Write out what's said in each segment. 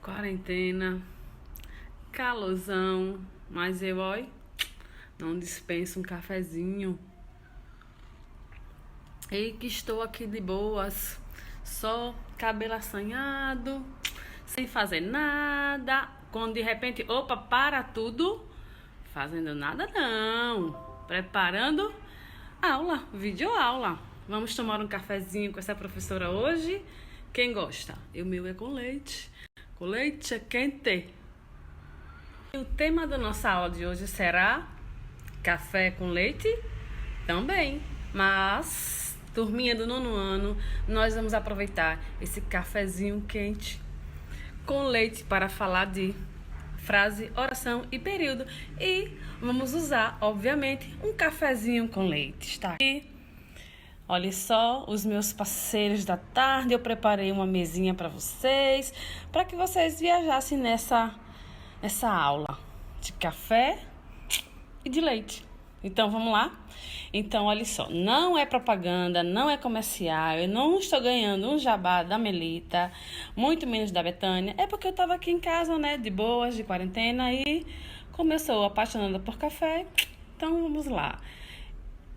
Quarentena, calorzão, mas eu, não dispenso um cafezinho. E que estou aqui de boas, só cabelo assanhado, sem fazer nada. Quando de repente, opa, para tudo, fazendo nada não, preparando aula, videoaula. Vamos tomar um cafezinho com essa professora hoje? Quem gosta? O meu é com leite é quente. E o tema da nossa aula de hoje será café com leite? Também, mas turminha do nono ano, nós vamos aproveitar esse cafezinho quente com leite para falar de frase, oração e período. E vamos usar, obviamente, um cafezinho com leite. Está aqui. Olha só, os meus parceiros da tarde, eu preparei uma mesinha para vocês, para que vocês viajassem nessa aula de café e de leite. Então, vamos lá? Então, olha só, não é propaganda, não é comercial, eu não estou ganhando um jabá da Melita, muito menos da Betânia, é porque eu estava aqui em casa, né, de boas, de quarentena, e como eu sou apaixonada por café, então vamos lá.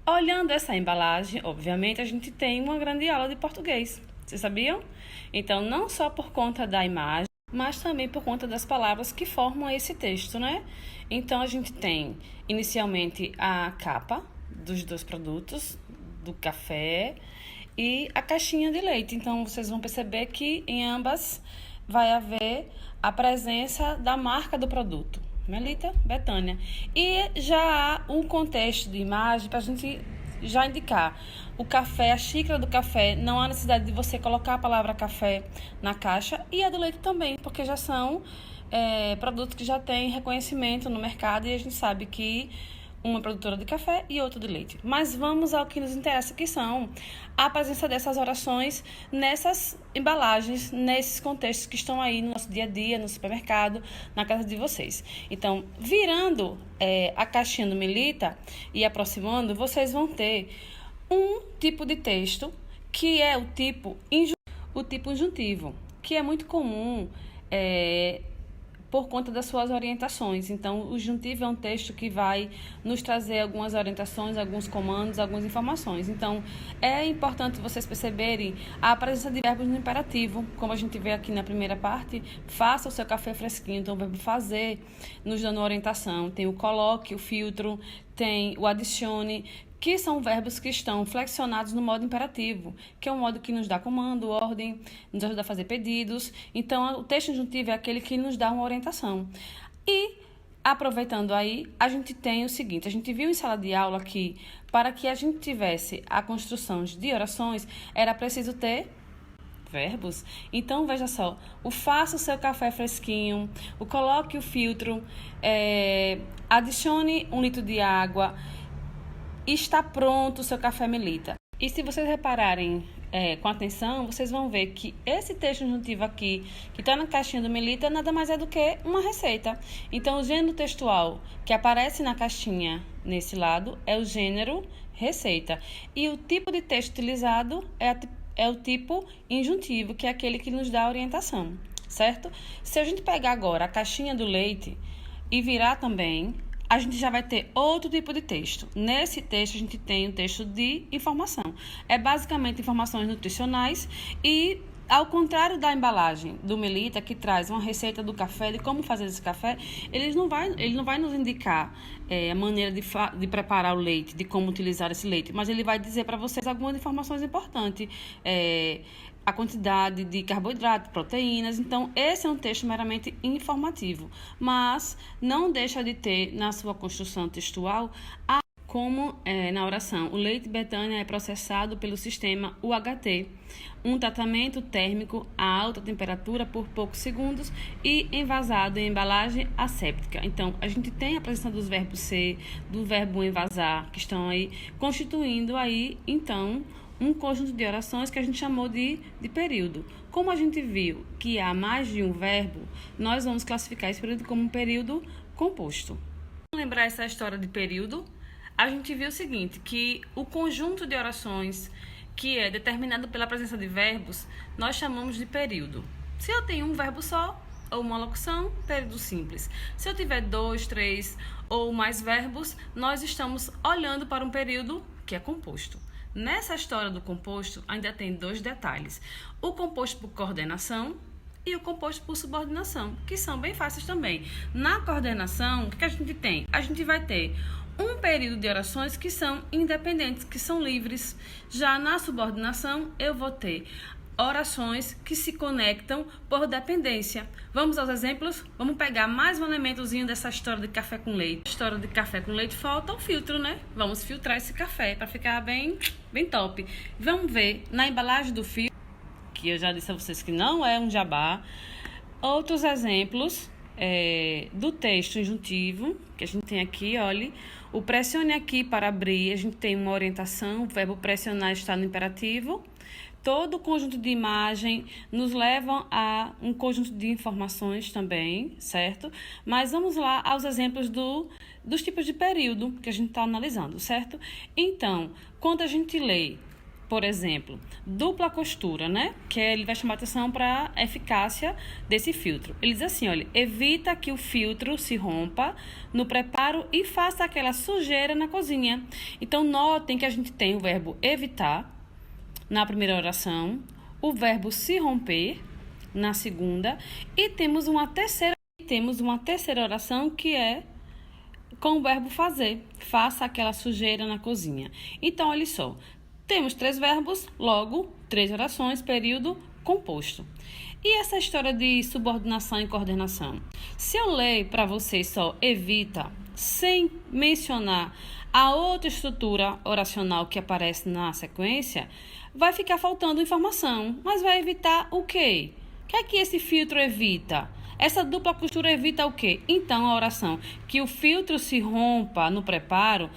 Olhando essa embalagem, obviamente, a gente tem uma grande aula de português. Vocês sabiam? Então, não só por conta da imagem, mas também por conta das palavras que formam esse texto, né? Então, a gente tem, inicialmente, a capa dos dois produtos, do café e a caixinha de leite. Então, vocês vão perceber que em ambas vai haver a presença da marca do produto. Melita, Betânia. E já há um contexto de imagem para a gente já indicar. O café, a xícara do café, não há necessidade de você colocar a palavra café na caixa. E a do leite também, porque já são produtos que já têm reconhecimento no mercado e a gente sabe que uma produtora de café e outra de leite. Mas vamos ao que nos interessa, que são a presença dessas orações nessas embalagens, nesses contextos que estão aí no nosso dia a dia, no supermercado, na casa de vocês. Então, virando a caixinha do Melita e aproximando, vocês vão ter um tipo de texto que é o tipo injuntivo, que é muito comum por conta das suas orientações. Então, o juntivo é um texto que vai nos trazer algumas orientações, alguns comandos, algumas informações. Então, é importante vocês perceberem a presença de verbos no imperativo, como a gente vê aqui na primeira parte, faça o seu café fresquinho. Então, o verbo fazer nos dando orientação. Tem o coloque, o filtro, tem o adicione, que são verbos que estão flexionados no modo imperativo, que é um modo que nos dá comando, ordem, nos ajuda a fazer pedidos. Então, o texto injuntivo é aquele que nos dá uma orientação. E, aproveitando aí, a gente tem o seguinte, a gente viu em sala de aula que, para que a gente tivesse a construção de orações, era preciso ter verbos. Então, veja só, o faça o seu café fresquinho, o coloque o filtro, adicione 1 litro de água, está pronto o seu café Melita. E se vocês repararem com atenção, vocês vão ver que esse texto injuntivo aqui, que está na caixinha do Melita, nada mais é do que uma receita. Então, o gênero textual que aparece na caixinha nesse lado é o gênero receita. E o tipo de texto utilizado é o tipo injuntivo, que é aquele que nos dá a orientação, certo? Se a gente pegar agora a caixinha do leite e virar também, a gente já vai ter outro tipo de texto. Nesse texto, a gente tem um texto de informação. É basicamente informações nutricionais e, ao contrário da embalagem do Melita, que traz uma receita do café, de como fazer esse café, ele não vai nos indicar a maneira de preparar o leite, de como utilizar esse leite, mas ele vai dizer para vocês algumas informações importantes, a quantidade de carboidrato, proteínas. Então, esse é um texto meramente informativo, mas não deixa de ter na sua construção textual como na oração. O leite Betânia é processado pelo sistema UHT, um tratamento térmico a alta temperatura por poucos segundos e envasado em embalagem asséptica. Então, a gente tem a presença dos verbos ser, do verbo envasar, que estão aí constituindo aí, então, um conjunto de orações que a gente chamou de período. Como a gente viu que há mais de um verbo, nós vamos classificar esse período como um período composto. Vamos lembrar essa história de período? A gente viu o seguinte, que o conjunto de orações que é determinado pela presença de verbos, nós chamamos de período. Se eu tenho um verbo só, ou uma locução, período simples. Se eu tiver 2, 3 ou mais verbos, nós estamos olhando para um período que é composto. Nessa história do composto, ainda tem 2 detalhes. O composto por coordenação e o composto por subordinação, que são bem fáceis também. Na coordenação, o que a gente tem? A gente vai ter um período de orações que são independentes, que são livres. Já na subordinação, eu vou ter orações que se conectam por dependência. Vamos aos exemplos? Vamos pegar mais um elementozinho dessa história de café com leite. História de café com leite, falta o filtro, né? Vamos filtrar esse café para ficar bem top. Vamos ver na embalagem do filtro, que eu já disse a vocês que não é um jabá, outros exemplos do texto injuntivo, que a gente tem aqui, olhe, o pressione aqui para abrir, a gente tem uma orientação, o verbo pressionar está no imperativo. Todo o conjunto de imagem nos leva a um conjunto de informações também, certo? Mas vamos lá aos exemplos dos tipos de período que a gente está analisando, certo? Então, quando a gente lê, por exemplo, dupla costura, né? Que ele vai chamar atenção para a eficácia desse filtro. Ele diz assim, olha, evita que o filtro se rompa no preparo e faça aquela sujeira na cozinha. Então, notem que a gente tem o verbo evitar na primeira oração, o verbo se romper na segunda e temos uma terceira oração que é com o verbo fazer. Faça aquela sujeira na cozinha. Então, olha só. Temos 3 verbos, logo, 3 orações, período composto. E essa história de subordinação e coordenação? Se eu ler para vocês só evita, sem mencionar a outra estrutura oracional que aparece na sequência, vai ficar faltando informação. Mas vai evitar o quê? O que é que esse filtro evita? Essa dupla costura evita o quê? Então, a oração que o filtro se rompa no preparo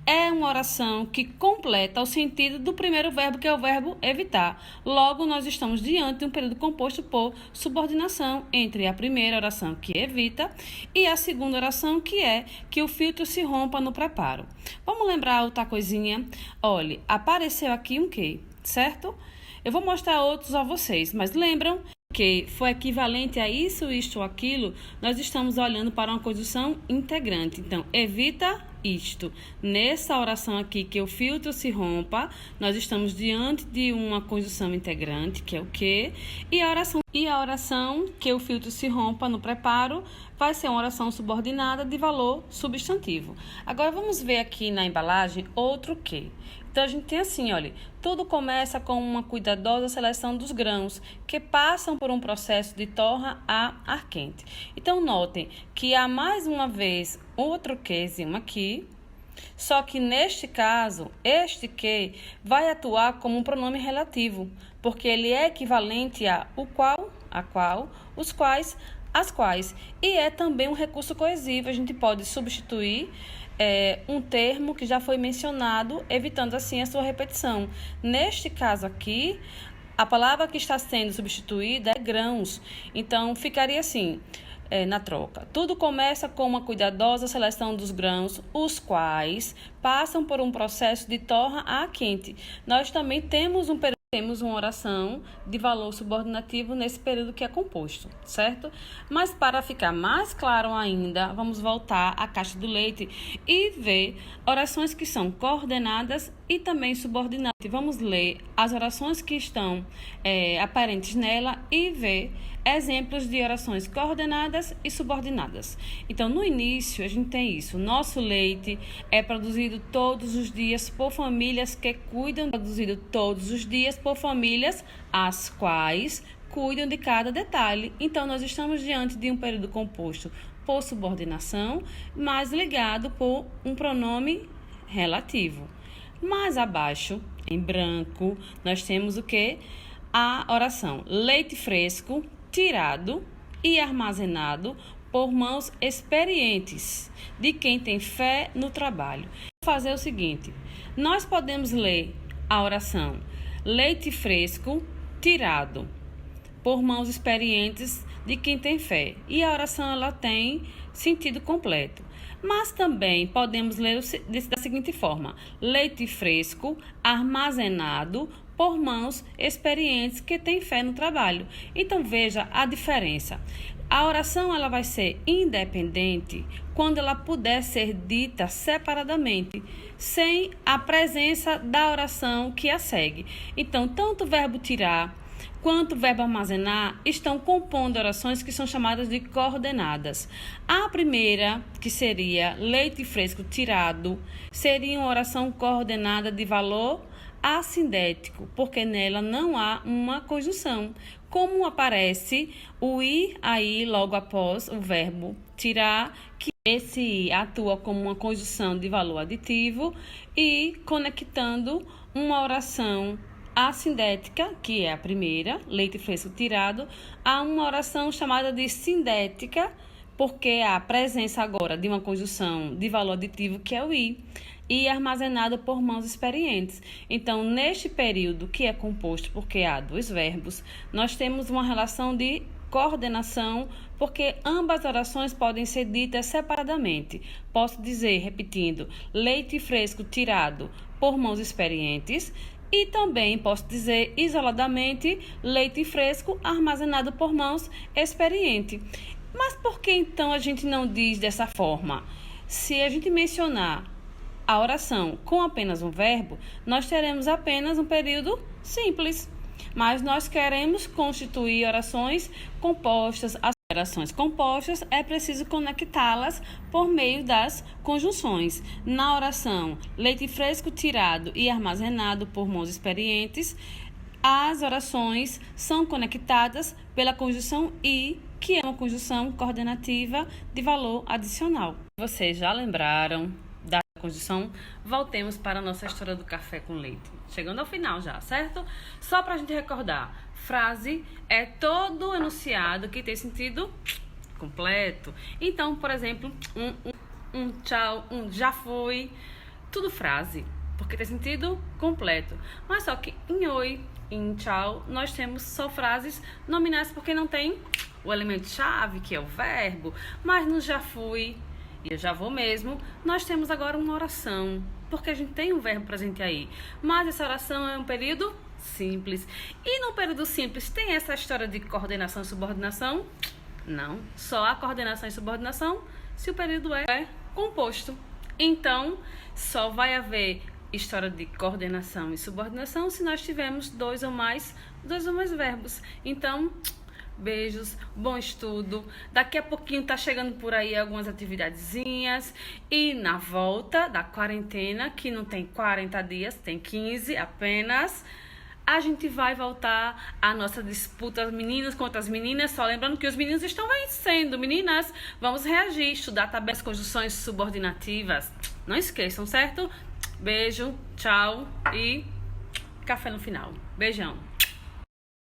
é uma oração que completa o sentido do primeiro verbo, que é o verbo evitar. Logo, nós estamos diante de um período composto por subordinação entre a primeira oração, que evita, e a segunda oração, que é que o filtro se rompa no preparo. Vamos lembrar outra coisinha? Olha, apareceu aqui um quê? Certo? Eu vou mostrar outros a vocês, mas lembram que foi equivalente a isso, isto ou aquilo? Nós estamos olhando para uma conjunção integrante. Então, evita isto. Nessa oração aqui, que o filtro se rompa, nós estamos diante de uma conjunção integrante, que é o que? E a oração que o filtro se rompa no preparo vai ser uma oração subordinada de valor substantivo. Agora, vamos ver aqui na embalagem outro que. Então, a gente tem assim, olha, tudo começa com uma cuidadosa seleção dos grãos que passam por um processo de torra a ar quente. Então, notem que há mais uma vez outro quezinho aqui, só que neste caso, este que vai atuar como um pronome relativo, porque ele é equivalente a o qual, a qual, os quais, as quais. E é também um recurso coesivo, a gente pode substituir um termo que já foi mencionado, evitando assim a sua repetição. Neste caso aqui, a palavra que está sendo substituída é grãos. Então, ficaria assim, na troca. Tudo começa com uma cuidadosa seleção dos grãos, os quais passam por um processo de torra a quente. Nós também temos uma oração de valor subordinativo nesse período que é composto, certo? Mas para ficar mais claro ainda, vamos voltar à caixa do leite e ver orações que são coordenadas e também subordinadas. Vamos ler as orações que estão aparentes nela e ver exemplos de orações coordenadas e subordinadas. Então, no início, a gente tem isso. Nosso leite é produzido todos os dias por famílias que cuidam, produzido todos os dias por famílias as quais cuidam de cada detalhe. Então, nós estamos diante de um período composto por subordinação, mas ligado por um pronome relativo. Mais abaixo, em branco, nós temos o que? A oração leite fresco, tirado e armazenado por mãos experientes de quem tem fé no trabalho. Vou fazer o seguinte, nós podemos ler a oração leite fresco, tirado por mãos experientes de quem tem fé. E a oração ela tem sentido completo. Mas também podemos ler da seguinte forma: leite fresco, armazenado por mãos experientes que têm fé no trabalho. Então, veja a diferença. A oração ela vai ser independente quando ela puder ser dita separadamente, sem a presença da oração que a segue. Então, tanto o verbo tirar quanto o verbo armazenar estão compondo orações que são chamadas de coordenadas. A primeira, que seria leite fresco tirado, seria uma oração coordenada de valor assindético, porque nela não há uma conjunção. Como aparece o ir aí logo após o verbo tirar, que esse ir atua como uma conjunção de valor aditivo e conectando uma oração assindética, que é a primeira, leite fresco tirado, a uma oração chamada de sindética, porque há a presença agora de uma conjunção de valor aditivo, que é o i, e armazenado por mãos experientes. Então, neste período, que é composto porque há dois verbos, nós temos uma relação de coordenação, porque ambas orações podem ser ditas separadamente. Posso dizer, repetindo, leite fresco tirado por mãos experientes, e também posso dizer isoladamente leite fresco armazenado por mãos experientes. Mas por que então a gente não diz dessa forma? Se a gente mencionar a oração com apenas um verbo, nós teremos apenas um período simples. Mas nós queremos constituir orações compostas. As orações compostas é preciso conectá-las por meio das conjunções. Na oração leite fresco tirado e armazenado por mãos experientes, as orações são conectadas pela conjunção i, que é uma conjunção coordenativa de valor adicional. Vocês já lembraram da conjunção? Voltemos para a nossa história do café com leite. Chegando ao final já, certo? Só para a gente recordar. Frase é todo enunciado que tem sentido completo. Então, por exemplo, um tchau, um já foi, tudo frase, porque tem sentido completo. Mas só que em oi, em tchau, nós temos só frases nominais porque não tem o elemento chave, que é o verbo. Mas no já fui e eu já vou mesmo, nós temos agora uma oração, porque a gente tem um verbo presente aí. Mas essa oração é um período simples. E no período simples tem essa história de coordenação e subordinação? Não. Só há coordenação e subordinação se o período é composto. Então, só vai haver história de coordenação e subordinação se nós tivermos dois ou mais verbos. Então, beijos, bom estudo. Daqui a pouquinho tá chegando por aí algumas atividadezinhas. E na volta da quarentena, que não tem 40 dias, tem 15 apenas, a gente vai voltar à nossa disputa, as meninas contra as meninas. Só lembrando que os meninos estão vencendo. Meninas, vamos reagir, estudar tabelas, conjunções subordinativas. Não esqueçam, certo? Beijo, tchau e café no final. Beijão.